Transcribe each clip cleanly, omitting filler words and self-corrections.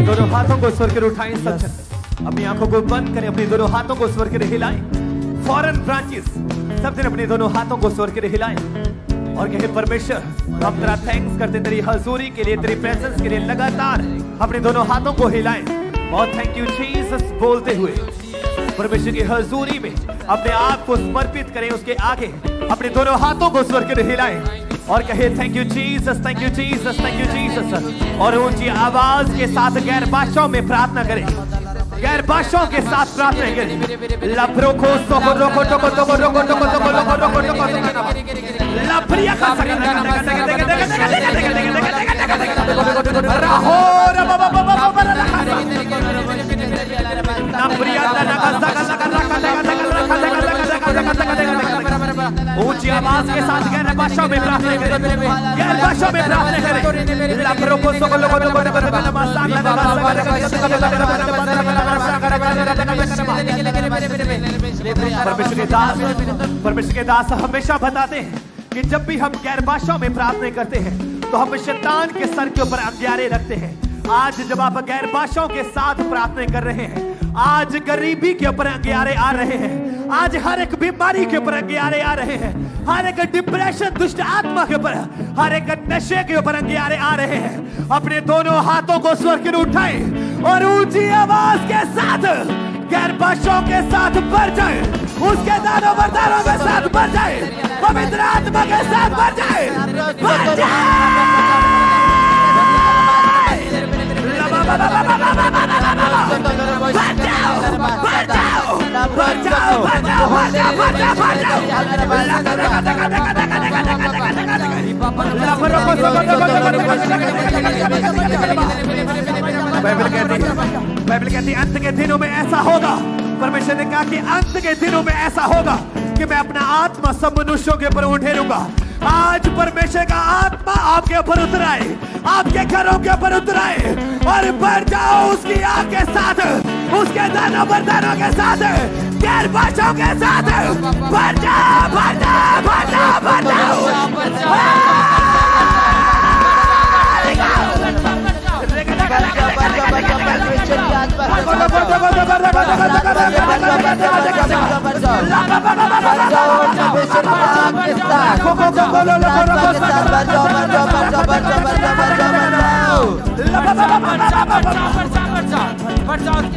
अपने दोनों हाथों को स्वर के उठाएं सब जन। अपनी आंखों को बंद करें, अपने दोनों हाथों को स्वर के हिलाएं। फॉरेन ब्रांचेस सब जन अपने दोनों हाथों को स्वर के हिलाएं और कहे परमेश्वर हम तेरा थैंक्स करते तेरी हजूरी के लिए, तेरी प्रेजेंस के लिए। लगातार अपने दोनों हाथों को हिलाएं और थैंक यू जीसस बोलते हुए परमेश्वर की हजूरी में अपने आप को समर्पित करें। उसके आगे अपने दोनों हाथों को स्वर के हिलाएं और कहे thank you Jesus, thank you Jesus, thank you Jesus. और ऊंची आवाज के साथ गैर भाषाओं में प्रार्थना करें, गैर भाषाओं के साथ प्रार्थना करें। लब्रो को सोको रोको टोको टोको रोको टोको टोको रोको टोको टोको लब्रिया का राहो रा बाबा बाबा बाबा लब्रिया ऊंची आवाज के साथ गैर भाषाओं में प्रार्थना करें, गैर भाषाओं में प्रार्थना करें। लब्रो को सोको लोको टोको टोको परमेश्वर के दास हमेशा बताते हैं कि जब भी हम गैर भाषाओं में प्रार्थना करते हैं तो हम शैतान के सर के ऊपर अंधियारे रखते हैं। आज जब आप गैर भाषाओं के साथ प्रार्थना कर रहे हैं, आज गरीबी के ऊपर अंधियारे आ रहे हैं, आज हर एक बीमारी के ऊपर अंधियारे आ रहे हैं, हर एक डिप्रेशन दुष्ट आत्मा के ऊपर, हर एक नशे के ऊपर अंधियारे आ रहे हैं। अपने दोनों हाथों को स्वर के उठाएं और ऊंची आवाज के साथ गैर भाषाओं के साथ भर जाए, उसके दानों वरदानों के साथ भर जाए, पवित्र आत्मा के साथ भर जाए, भर जाए। बाइबल कहती है अंत के दिनों में ऐसा होगा, परमेश्वर ने कहा कि अंत के दिनों में ऐसा होगा कि मैं अपना आत्मा सब मनुष्यों के ऊपर उठेरूंगा। आज परमेश्वर का आत्मा आपके ऊपर उतर आए, आपके घरों के ऊपर उतर आए और भर जाओ उसकी आग के साथ, उसके दानों वरदानों के साथ, गैर भाषाओं के साथ। भर जाओ, भर जाओ, भर जाओ, भर जाओ।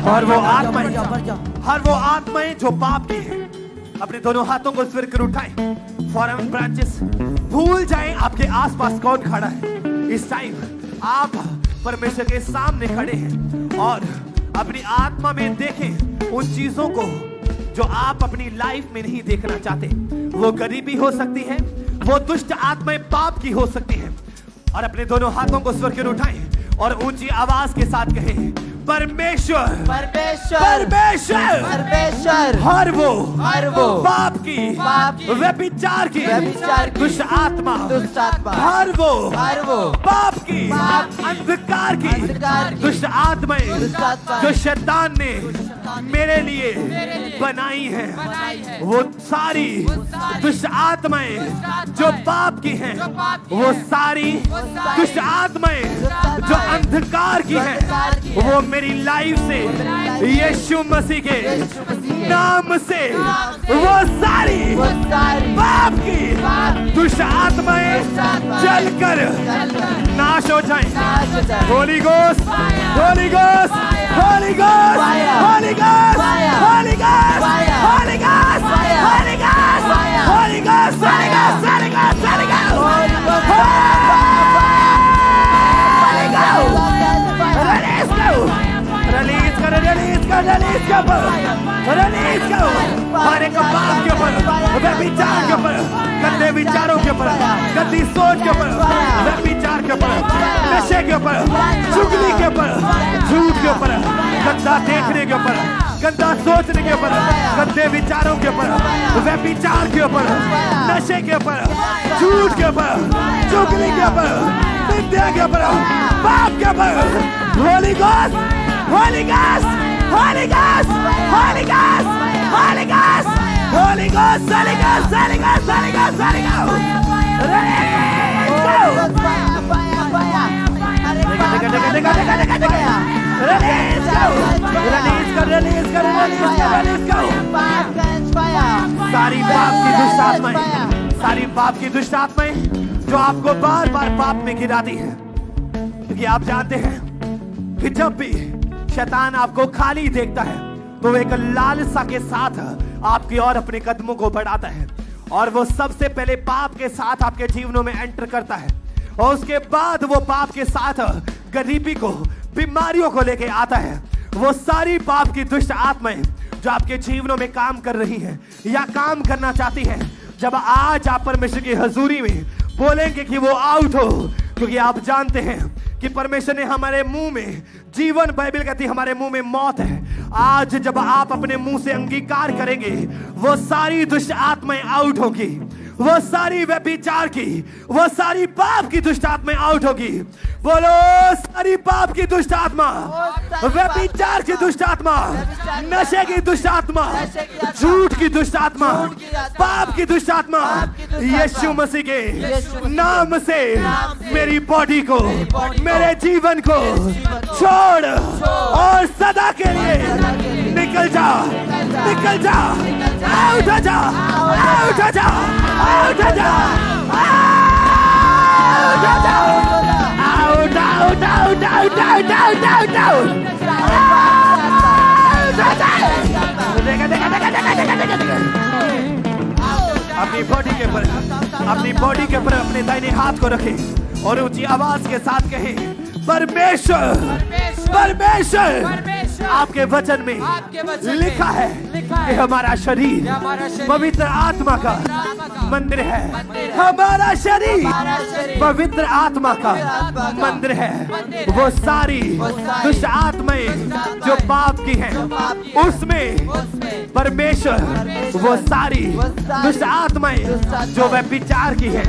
हर वो आत्माएं जो पाप की है, अपने दोनों हाथों को स्वर कर उठाएं। फॉरेन ब्रांचेस भूल जाएं आपके आसपास कौन खड़ा है। इस टाइम आप परमेश्वर के सामने खड़े हैं और अपनी आत्मा में देखें उन चीजों को जो आप अपनी लाइफ में नहीं देखना चाहते। वो गरीबी हो सकती है, वो दुष्ट आत्माएं पाप की हो सकती है। और अपने दोनों हाथों को स्वर कर उठाएं और ऊंची आवाज के साथ कहें परमेश्वर, परमेश्वर, परमेश्वर, परमेश्वर। हर वो पाप की, व्यभिचार की, दुष्ट आत्मा, हर वो पाप की, अंधकार की, दुष्ट आत्माएं जो शैतान ने मेरे लिए बनाई है, वो सारी दुष्ट आत्माएं जो पाप की हैं, वो सारी दुष्ट आत्माएं जो अंधकार की हैं, वो मेरी लाइफ से यीशु मसीह के नाम से वो सारी पाप की दुष्ट आत्माएं जलकर नाश हो जाएं। Holi ghost, holy ghost, holy ghost, holy ghost, holy ghost, holy ghost, holy ghost, holy ghost, holy ghost, holy ghost, holy ghost. Release करो, रिलीज करो, रिलीज करो, रिलीज करो। हर एक पाप के ऊपर, व्यभिचार के ऊपर, गंदे विचारों के ऊपर, गंदी सोच के ऊपर, व्यभिचार के ऊपर, नशे के ऊपर, चुगली के ऊपर, झूठ के ऊपर, गंदा देखने के ऊपर, गंदा सोचने के ऊपर, गंदे विचारों के ऊपर, व्यभिचार के ऊपर, नशे के ऊपर, झूठ के ऊपर, चुगली के ऊपर, निंदा के ऊपर, पाप के ऊपर। Holi ghost, Holy Ghost, Holy Ghost, Holy Ghost, Holy Ghost, Holy Ghost, Holy Ghost, Holy Ghost, Holy Ghost, Holy Ghost. Release कर, रिलीज कर, रिलीज कर। सारी पाप की दुष्ट आत्माएं, सारी पाप की दुष्ट आत्माएं जो आपको बार बार पाप में गिराती है, क्योंकि आप जानते हैं कि जब भी शैतान आपको खाली देखता है तो एक लालसा के साथ आपकी ओर अपने कदमों को बढ़ाता है, और वो सबसे पहले पाप के साथ आपके जीवनों में एंटर करता है, और उसके बाद वो पाप के साथ गरीबी को, बीमारियों को लेके आता है। वो सारी पाप की दुष्ट आत्माएं जो आपके जीवनों में काम कर रही हैं या काम करना चाहती हैं, जब आज आप परमेश्वर की हजूरी में बोलेंगे कि वो आउट हो, क्योंकि आप जानते हैं कि परमेश्वर ने हमारे मुंह में जीवन, बाइबल कहती है हमारे मुंह में मौत है। आज जब आप अपने मुंह से अंगीकार करेंगे, वो सारी दुष्ट आत्माएं आउट होगी, वो सारी व्यभिचार की, वो सारी पाप की दुष्ट आत्माएं आउट होगी। बोलो सारी पाप की दुष्ट आत्मा, व्यभिचार की दुष्ट आत्मा, नशे की दुष्ट आत्मा, झूठ की दुष्ट आत्मा, पाप की दुष्ट आत्मा, यीशु मसीह के नाम से मेरी बॉडी को, मेरे जीवन को छोड़ और सदा के लिए निकल जा, निकल जा, आउट हो जा, आउट हो जा, आउट हो जा, आउट हो जा, out, out, out, out, out, out, out, out, देखा, देखा, देखा, देखा, देखा, देखा, देखा। अपनी बॉडी के ऊपर, अपनी बॉडी के ऊपर अपने दाहिने हाथ को रखें और ऊंची आवाज के साथ कहें, परमेश्वर, परमेश्वर, आपके वचन में लिखा है कि हमारा शरीर पवित्र आत्मा का मंदिर है, हमारा शरीर पवित्र आत्मा का मंदिर है। वो सारी दुष्ट आत्माएं जो पाप की हैं, उसमें परमेश्वर वो सारी दुष्ट आत्माएं जो व्यभिचार की हैं,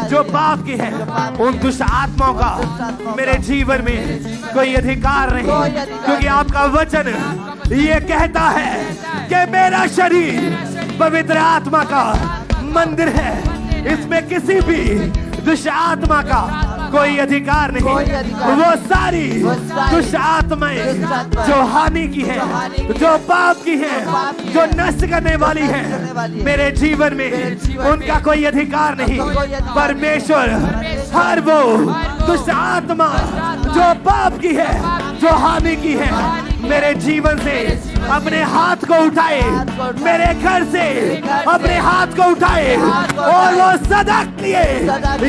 जो पाप की हैं, उन दुष्ट आत्माओं का मेरे जीवन में कोई अधिकार नहीं, क्योंकि आपका वचन ये कहता है कि मेरा शरीर पवित्र आत्मा का मंदिर है, इसमें किसी भी दुष्ट आत्मा का कोई अधिकार नहीं। वो सारी दुष्ट आत्माएं जो हानि की है, जो पाप की है, जो नष्ट करने वाली है मेरे जीवन में, उनका कोई अधिकार नहीं। परमेश्वर हर वो दुष्ट आत्मा जो पाप की है, जो हानि की है, मेरे जीवन से अपने हाथ को उठाए, मेरे घर से अपने हाथ को उठाए और वो सदा के लिए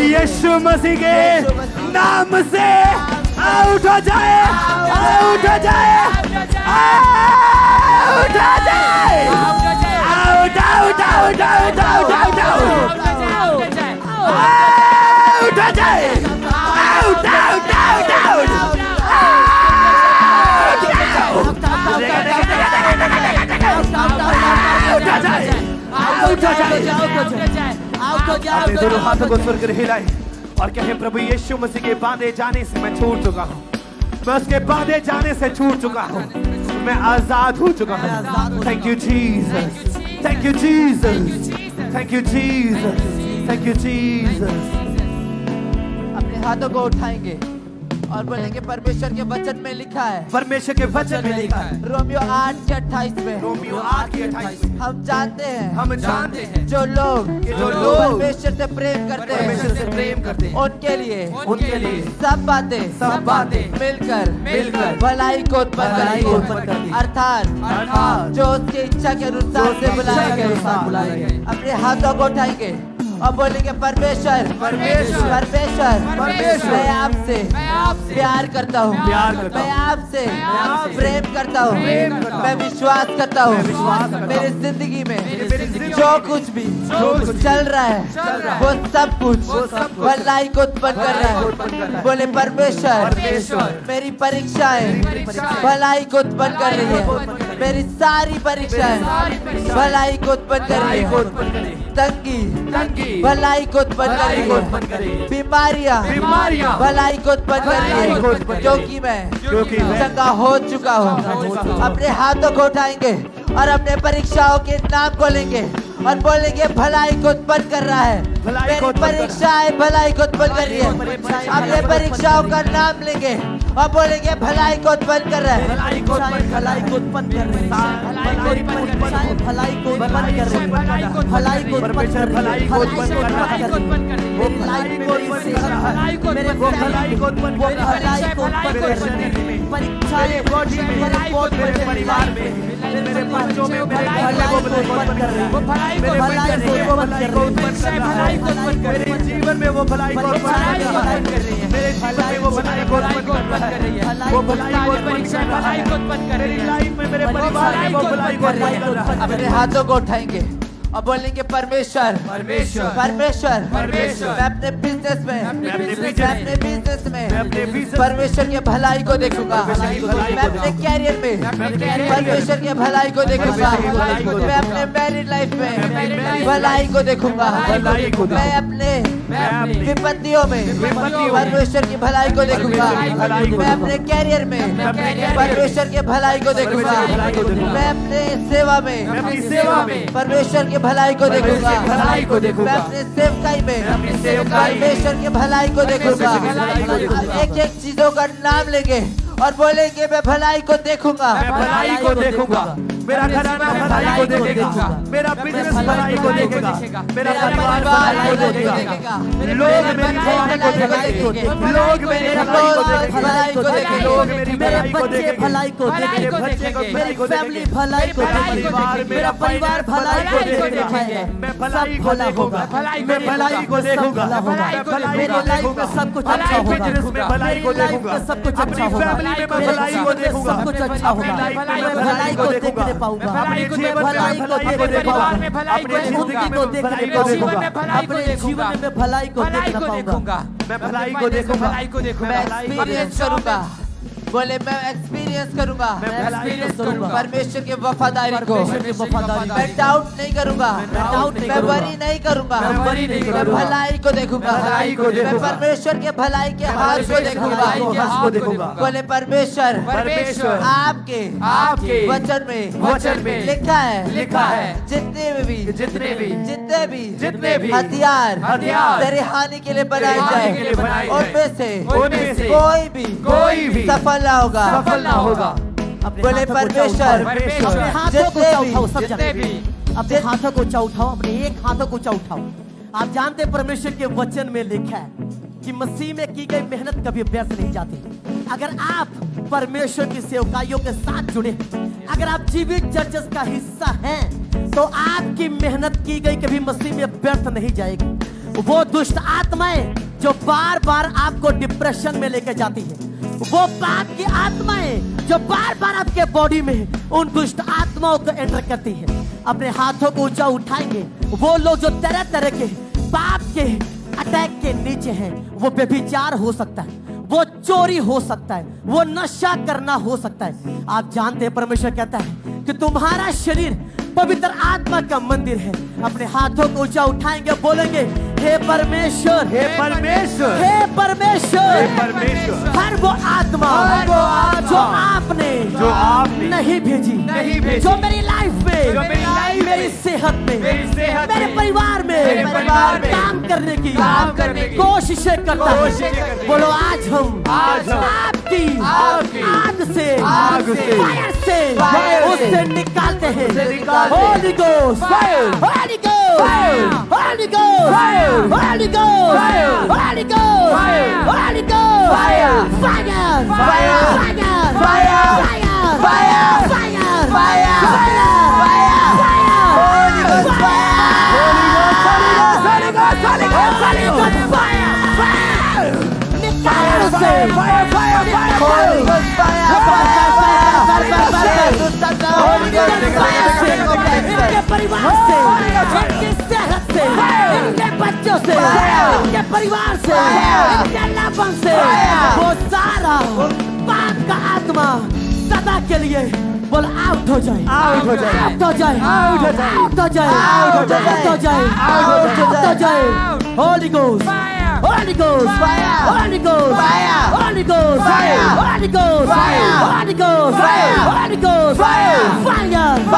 यीशु मसीह के नाम से आउट हो जाए, आउट हो जाए, आउट हो जाए, out, out, out, out, out, out, out हो जाए, आउट, आउट, आउट, आउट, अपने दोनों हाथों को स्वर्ग हिलाए और कहे, प्रभु यीशु मसीह के बांधे जाने से मैं छूट चुका हूँ, मैं उसके बांधे जाने से छूट चुका हूँ, मैं आजाद हो चुका हूँ। Thank you Jesus, thank you Jesus, thank you Jesus, thank you Jesus. अपने हाथों को उठाएंगे और बोलेंगे, परमेश्वर के वचन में लिखा है, परमेश्वर के वचन में लिखा है, रोमियो 8:28 में, रोमियो 8:28 में, हम जानते हैं, हम जानते हैं जो लोग परमेश्वर से प्रेम करते हैं, परमेश्वर से प्रेम करते हैं, उनके लिए सब बातें मिलकर भलाई को उत्पन्न करती है, अर्थात जो उसकी इच्छा के अनुसार से बुलाए गए। अपने हाथों को उठाएंगे और बोलेंगे, परमेश्वर, मैं आपसे प्यार करता हूँ, मैं आपसे प्रेम करता हूँ, मैं विश्वास करता हूँ मेरी जिंदगी में जो कुछ भी चल रहा है वो सब कुछ भलाई को उत्पन्न कर रहा है। बोले, परमेश्वर, मेरी परीक्षाएं भलाई को उत्पन्न कर रही है, मेरी सारी परीक्षाएं भलाई को उत्पन्न कर रही है, तंगी भलाई को उत्पन्न कर रही है, बीमारियां भलाई को उत्पन्न कर रही है, क्योंकि मैं चंगा हो चुका हूँ। अपने हाथों को उठाएंगे और अपने परीक्षाओं के नाम को लेंगे और बोलेंगे, भलाई को उत्पन्न कर रहा है, मेरी परीक्षाएं भलाई को उत्पन्न कर रही है। अपने परीक्षाओं का नाम लेंगे और बोलेंगे भलाई को उत्पन्न कर रहा है, भलाई को उत्पन्न कर रहा है, भलाई को उत्पन्न कर रहे हैं, भलाई को उत्पन्न कर रहे हैं, भलाई को उत्पन्न कर रहे हैं, भलाई को उत्पन्न कर रहा है, वो भलाई को उत्पन्न कर रहा है, वो भलाई को उत्पन्न कर रहा है, मेरे शरीर में, मेरे बॉडी में, मेरे परिवार में, मेरे बच्चों में, मेरे घर में वो उत्पन्न कर रहा है, मेरे बिजनेस में वो भलाई को उत्पन्न कर रहा है, मेरे जीवन में वो भलाई को उत्पन्न कर रहा है, मेरे जीवन में वो भलाई को उत्पन्न कर रहा है, वो भलाई को उत्पन्न कर रहा है, मेरी लाइफ में, मेरे परिवार में वो भलाई को उत्पन्न कर रहा है। अपने हाथों को उठाएंगे और बोलेंगे परमेश्वर परमेश्वर परमेश्वर परमेश्वर मैं अपने बिजनेस में मैं अपने business परमेश्वर के भलाई को देखूंगा, मैं अपने कैरियर में परमेश्वर के भलाई को देखूंगा, मैं अपने मैरिड लाइफ में भलाई को देखूंगा, मैं अपने विपत्तियों में परमेश्वर की भलाई को देखूंगा, मैं अपने कैरियर में परमेश्वर के भलाई को देखूंगा, मैं अपने सेवा में परमेश्वर के भलाई को देखूंगा, मैं अपने सेवकाई में परमेश्वर के भलाई को देखूंगा। एक एक चीजों का नाम लेंगे और बोलेंगे मैं भलाई को देखूंगा, मैं भलाई को देखूंगा, मेरा घराना भलाई को देखेगा, मेरा बिजनेस भलाई को देखेगा, मेरा परिवार भलाई को देखेगा, लोग मेरी भलाई को देखेंगे, लोग मेरी भलाई को देखेंगे, लोग मेरी भलाई को देखेंगे, भलाई को देखेंगे, मेरी फैमिली भलाई को देखेगी, मेरा परिवार भलाई को देखेगा, मैं भलाई को देखूंगा, मैं भलाई को देखूंगा, मैं भलाई को देखूंगा, सब कुछ अच्छा होगा, बिजनेस में भलाई को देखूंगा, सब कुछ अच्छा होगा, फैमिली में मैं भलाई को देखूंगा, सब कुछ अच्छा होगा, मैं भलाई को देखने पाऊंगा, अपने जीवन भलाई में को भलाई को देखूंगा, अपने जिंदगी में भलाई को देखूंगा, अपने जीवन में भलाई को देखना पाऊंगा, मैं भलाई को देखूंगा, मैं एक्सपीरियंस करूंगा, बोले मैं एक्सपीरियंस करूंगा, परमेश्वर के वफादारी को, मैं डाउट नहीं करूंगा, मैं वरी नहीं करूंगा, मैं भलाई को देखूंगा, मैं परमेश्वर के भलाई के हाथ को देखूंगा, बोले परमेश्वर आपके वचन में लिखा है जितने भी हथियार तेरे हानि के लिए बनाए जाए उनमें से कोई भी सफल ना होगा, बोले परमेश्वर अपने हाथों को उठाओ, सब जने अपने हाथों को उठाओ, अपने एक हाथों को उठाओ। आप जानते हैं परमेश्वर के वचन में लिखा है कि मसीह में की गई मेहनत कभी व्यर्थ नहीं जाती। अगर आप परमेश्वर की सेवकाइयों के साथ जुड़े, अगर आप जीवित चर्चेस का हिस्सा हैं, तो आपकी मेहनत की गई कभी मसीह में व्यर्थ नहीं जाएगी। वो दुष्ट आत्माएं जो बार बार आपको डिप्रेशन में लेकर जाती है, वो पाप की आत्माएं जो बार बार आपके बॉडी में उन दुष्ट आत्माओं को एंटर करती है, अपने हाथों को ऊंचा उठाएंगे। वो लोग जो तरह तरह के पाप के अटैक के नीचे हैं, वो व्यभिचार हो सकता है, वो चोरी हो सकता है, वो नशा करना हो सकता है। आप जानते हैं परमेश्वर कहता है कि तुम्हारा शरीर पवित्र आत्मा का मंदिर है। अपने हाथों को ऊंचा उठाएंगे, बोलेंगे हे परमेश्वर, हे परमेश्वर, हे परमेश्वर, हे परमेश्वर, हर वो आत्मा जो आपने नहीं भेजी, जो मेरी लाइफ में, मेरी सेहत में, मेरे परिवार में काम करने की कोशिशें करता है। बोलो आज हम आपकी आग से फायर से उससे निकालते हैं। Holy Ghost, Holy Ghost, Holy Ghost, Holy Ghost, Holy Ghost, Holy Ghost, fire, fire, fire, fire, fire, fire, fire, fire, Holy Ghost, fire, Holy Ghost, Holy Ghost, Holy Ghost, fire, fire, निकाल उसे, fire, fire, fire, Holy Ghost, fire, fire, Holy Ghost, fire, इनके परिवार से, इनकी सेहत से, इनके बच्चों से, इनके परिवार से, इनके लाभों से, वो सारा पाप का आत्मा सदा के लिए बोल आउट हो जाए, आउट हो जाए, आउट हो जाए, आउट हो जाए, आउट हो जाए, आउट हो जाए, आउट हो जाए। Holy Ghost, Holy Ghost, Holy Ghost, Holy Ghost, Holy Ghost, Holy Ghost, Holy Ghost, fire, fire,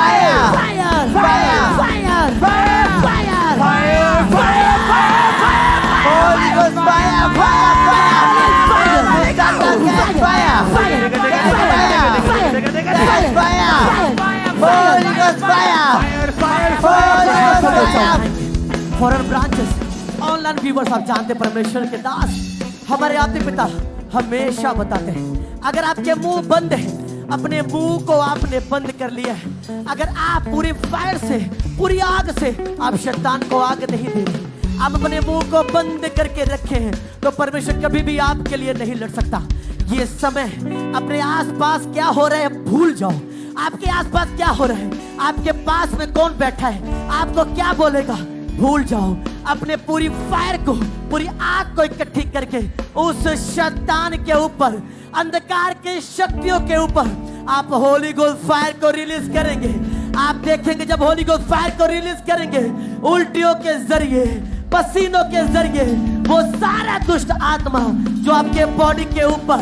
fire, fire, fire, fire, fire, fire, Holy Ghost, fire, fire, fire, fire, foreign branches, online viewers, आप जानते हैं परमेश्वर के दास हमारे आते पिता हमेशा बताते हैं, अगर आपके मुंह बंद है, अपने मुंह को आपने बंद कर लिया है, अगर आप पूरी फायर से, पूरी आग से आप शैतान को आग नहीं दे रहे, आप अपने मुंह को बंद करके रखे हैं, तो परमेश्वर कभी भी आपके लिए नहीं लड़ सकता। ये समय अपने आसपास क्या हो रहा है भूल जाओ। आपके आसपास क्या हो रहा है, आपके पास में कौन बैठा है, आपको क्या बोलेगा, भूल जाओ। अपने पूरी फायर को, पूरी आग को इकट्ठी करके उस शैतान के ऊपर, अंधकार की शक्तियों के ऊपर आप होली गोस्ट फायर को रिलीज करेंगे। आप देखेंगे जब होली गोस्ट फायर को रिलीज करेंगे, उल्टियों के जरिए, पसीनों के जरिए वो सारा दुष्ट आत्मा जो आपके बॉडी के ऊपर,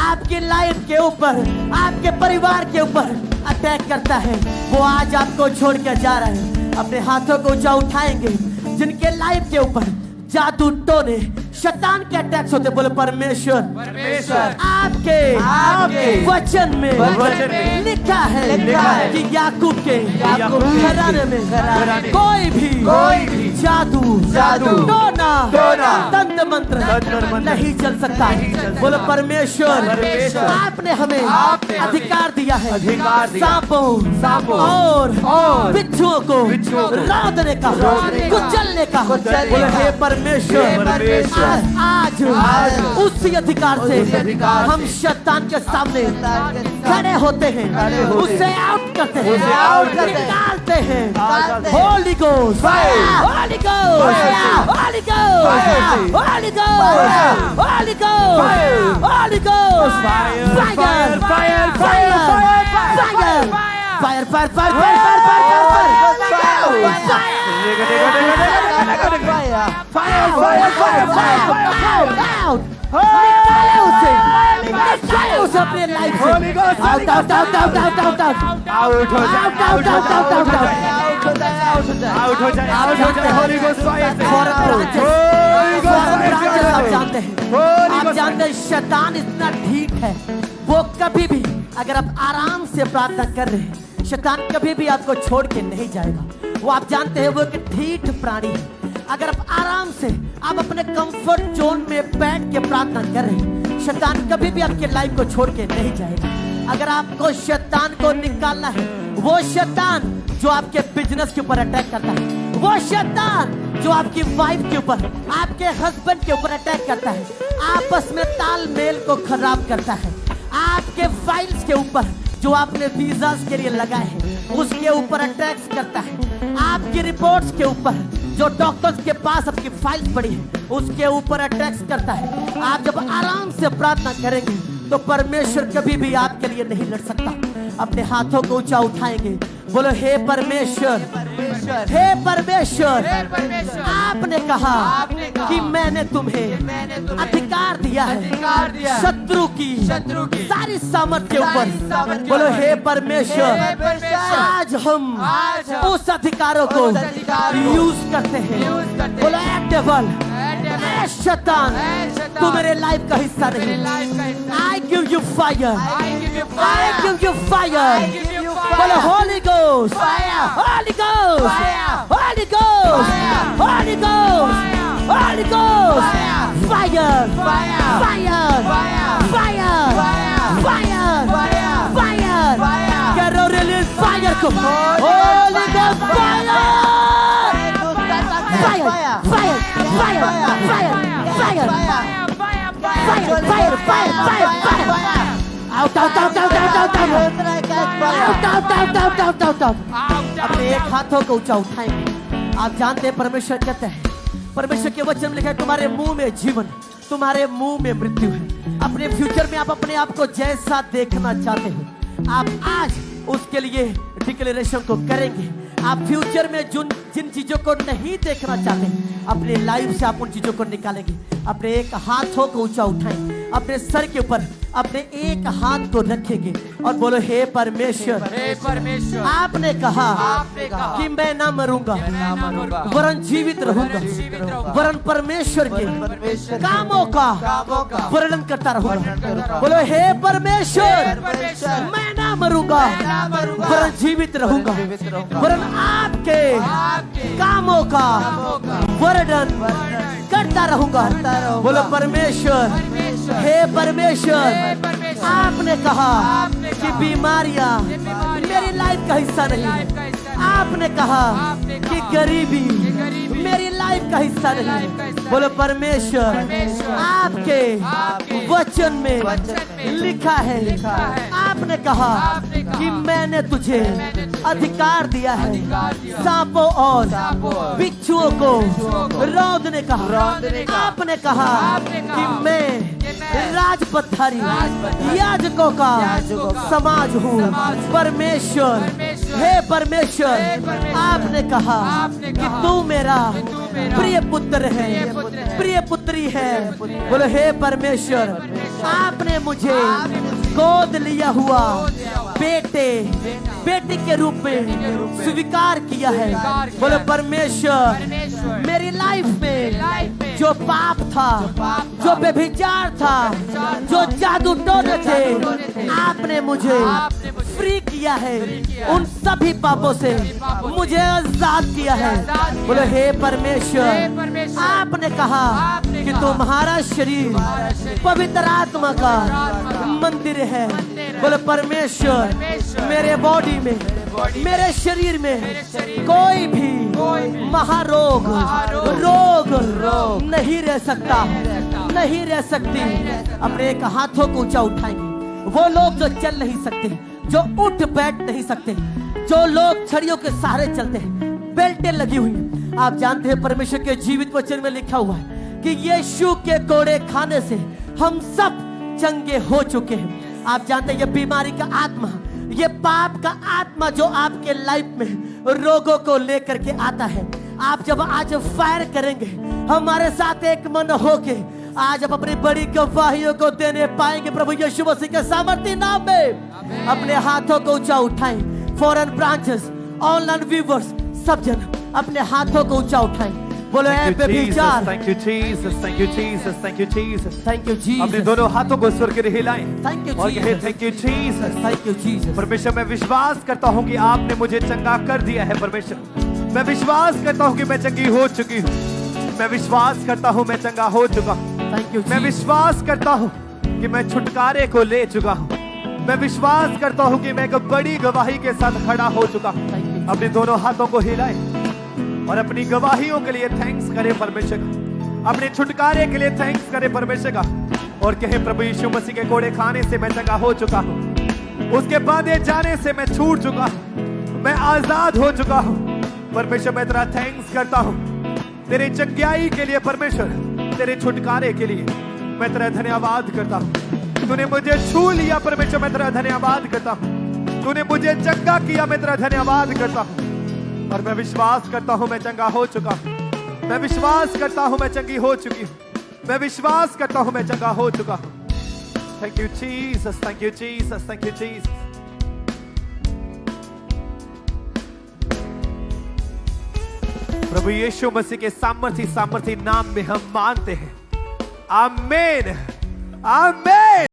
आपकी लाइफ के ऊपर, आपके परिवार के ऊपर अटैक करता है, वो आज आपको छोड़ के जा रहा है। अपने हाथों को ऊंचा उठाएंगे, जिनके लाइफ के ऊपर जादू टोने शैतान के अटैक्स होते, बोले परमेश्वर आपके वचन में लिखा है कि याकूब के घराने में कोई भी जादू टोना तंत्र मंत्र नहीं चल सकता। बोले परमेश्वर आपने हमें अधिकार दिया है सांपों और बिच्छुओं को रौंदने का, कुचलने का। बोले हे परमेश्वर आज उसी अधिकार से हम शैतान के सामने खड़े होते हैं, उसे आउट करते हैं, निकालते हैं। Holi ghost, holy ghost, holy ghost, holy ghost, holy ghost, holy ghost, fire fire fire fire fire fire निकाले उसे अपने लाइफ से। Out out out out out out out out हो जाए, out out out out out हो जाए Holi ghost fire से। आप जानते हैं शैतान इतना ढीठ है, वो कभी भी अगर आप आराम से प्रार्थना कर रहे हैं, शैतान कभी भी आपको छोड़ के नहीं जाएगा। वो आप जानते हैं वो एक ढीठ प्राणी है। अगर आप आराम से, आप अपने कंफर्ट जोन में बैठ के प्रार्थना कर रहे हैं, शैतान कभी भी आपके लाइफ को छोड़ के नहीं जाएगा। अगर आपको शैतान को निकालना है, वो शैतान जो आपके बिजनेस के ऊपर अटैक करता है, वो शैतान जो आपकी वाइफ के ऊपर, आपके हस्बैंड के ऊपर अटैक करता है, आपस में तालमेल को खराब करता है, आपके फाइल्स के ऊपर जो आपने वीजास के लिए लगाए हैं उसके ऊपर अटैक्स करता है, आपकी रिपोर्ट्स के ऊपर जो डॉक्टर्स के पास आपकी फाइल्स पड़ी है उसके ऊपर अटैक्स करता है। आप जब आराम से प्रार्थना करेंगे तो परमेश्वर कभी भी आपके लिए नहीं लड़ सकता। अपने हाथों को ऊंचा उठाएंगे, बोलो हे परमेश्वर, हे परमेश्वर, आपने कहा कि मैंने तुम्हें अधिकार दिया है शत्रु की सारी सामर्थ के ऊपर। बोलो हे परमेश्वर, आज हम उस अधिकारों को यूज करते हैं। बोलो ए डेविल, ए शैतान, तू मेरे लाइफ का हिस्सा नहीं। I give you fire, I give you fire. बोलो holy ghost, holy ghost, holy ghost, holy ghost, holy ghost, fire fire fire fire fire. करो रिलीज फायर को, holy ghost fire fire fire fire fire fire fire fire fire. Out out out out out out out out. अपने एक हाथों को ऊंचा उठाएंगे। आप जानते हैं परमेश्वर कहते हैं, परमेश्वर के वचन में लिखा है तुम्हारे मुंह में जीवन, तुम्हारे मुंह में मृत्यु है। अपने फ्यूचर में आप अपने आप को जैसा देखना चाहते हैं, आप आज उसके लिए डिक्लेरेशन को करेंगे। आप फ्यूचर में जिन चीजों को नहीं देखना चाहते, अपने लाइफ से आप उन चीजों को निकालेंगे। अपने एक हाथों को ऊंचा उठाएं, अपने सर के ऊपर अपने एक हाथ को रखेंगे और बोलो हे परमेश्वर, आपने कहा कि मैं ना मरूंगा वरन जीवित रहूंगा, वरन परमेश्वर के कामों का वर्णन करता रहूंगा। बोलो हे परमेश्वर, मैं ना मरूंगा वरन जीवित रहूंगा वरन आपके कामों का वर्णन करता रहूंगा। बोलो परमेश्वर, हे परमेश्वर, आपने कहा कि बीमारियां मेरी लाइफ का हिस्सा नहीं। आपने कहा कि गरीबी मेरी लाइफ का हिस्सा नहीं। बोलो परमेश्वर, आपके वचन में लिखा है, आपने कहा कि मैंने तुझे अधिकार दिया है सांपों और बिच्छुओं को रौंदने का। आपने कहा कि मैं राजपथारी याजकों का समाज हूँ। परमेश्वर, हे परमेश्वर, आपने कहा कि तू मेरा प्रिय पुत्र है, प्रिय पुत्री है। बोलो हे परमेश्वर, आपने मुझे गोद लिया हुआ बेटी के रूप में स्वीकार किया है। बोलो परमेश्वर, मेरी लाइफ में जो पाप था, जो व्यभिचार था, जो जादू टोने थे, आपने मुझे फ्री किया है। उन सभी पापों से मुझे आजाद किया है। बोलो हे परमेश्वर, आपने कहा कि तुम्हारा शरीर पवित्र आत्मा का मंदिर है। बोलो परमेश्वर, मेरे बॉडी में, मेरे शरीर में कोई भी महारोग रोग नहीं रह सकता, नहीं रह सकती। अपने एक हाथों को ऊंचा उठाएंगे वो लोग जो चल नहीं सकते, जो उठ बैठ नहीं सकते, जो लोग छड़ियों के सहारे चलते हैं, बेल्टें लगी हुई हैं। आप जानते हैं परमेश्वर के जीवित वचन में लिखा हुआ है कि यीशु के कोड़े खाने से हम सब चंगे हो चुके हैं। आप जानते हैं ये बीमारी का आत्मा, ये पाप का आत्मा जो आपके लाइफ में रोगों को लेकर के आता है, आप जब आज फायर करेंगे हमारे साथ एक मन होके, आज आप अपनी बड़ी गवाहियों को देने पाएंगे प्रभु यीशु मसीह के सामर्थ्य नाम में। अपने हाथों को ऊंचा उठाएं। फॉरेन ब्रांचेस, ऑनलाइन व्यूअर्स, सब जन अपने हाथों को ऊंचा उठाएं। बोलो ऐ बेबीचार, thank you Jesus, thank you Jesus, thank you Jesus, thank you Jesus. अपने दोनों हाथों को स्वर के हिलाएं थैंक यू और कहे Jesus, thank you Jesus, thank you Jesus. परमेश्वर, मैं विश्वास करता हूँ कि आपने मुझे चंगा कर दिया है। परमेश्वर, मैं विश्वास करता हूँ कि मैं चंगी हो चुकी हूँ। मैं विश्वास करता हूँ मैं चंगा हो चुका हूँ। Thank you. मैं विश्वास करता हूँ कि मैं छुटकारे को ले चुका हूँ। मैं विश्वास करता हूँ कि मैं एक बड़ी गवाही के साथ खड़ा हो चुका हूँ। अपने दोनों हाथों को हिलाएं और अपनी गवाहियों के लिए थैंक्स करें परमेश्वर का, अपने छुटकारे के लिए थैंक्स करें परमेश्वर का, और कहे प्रभु यीशु मसीह के कोड़े खाने से मैं चंगा हो चुका हूँ, उसके बांधे जाने से मैं छूट चुका हूँ, मैं आजाद हो चुका हूँ। परमेश्वर, मैं तेरा थैंक्स करता हूँ तेरे चंगाई के लिए। परमेश्वर, तेरे छुटकारे के लिए मैं तेरा धन्यवाद करता हूँ। तूने मुझे छू लिया परमेश्वर, मैं तेरा धन्यवाद करता हूँ। तूने मुझे चंगा किया, मैं तेरा धन्यवाद करता हूँ। और मैं विश्वास करता हूँ मैं चंगा हो चुका हूँ। मैं विश्वास करता हूँ मैं चंगी हो चुकी हूँ। मैं विश्वास करता हूँ मैं चंगा हो चुका हूँ। Thank you Jesus, thank you Jesus, thank you Jesus. प्रभु यीशु मसीह के सामर्थी नाम में हम मानते हैं। आमीन, आमीन।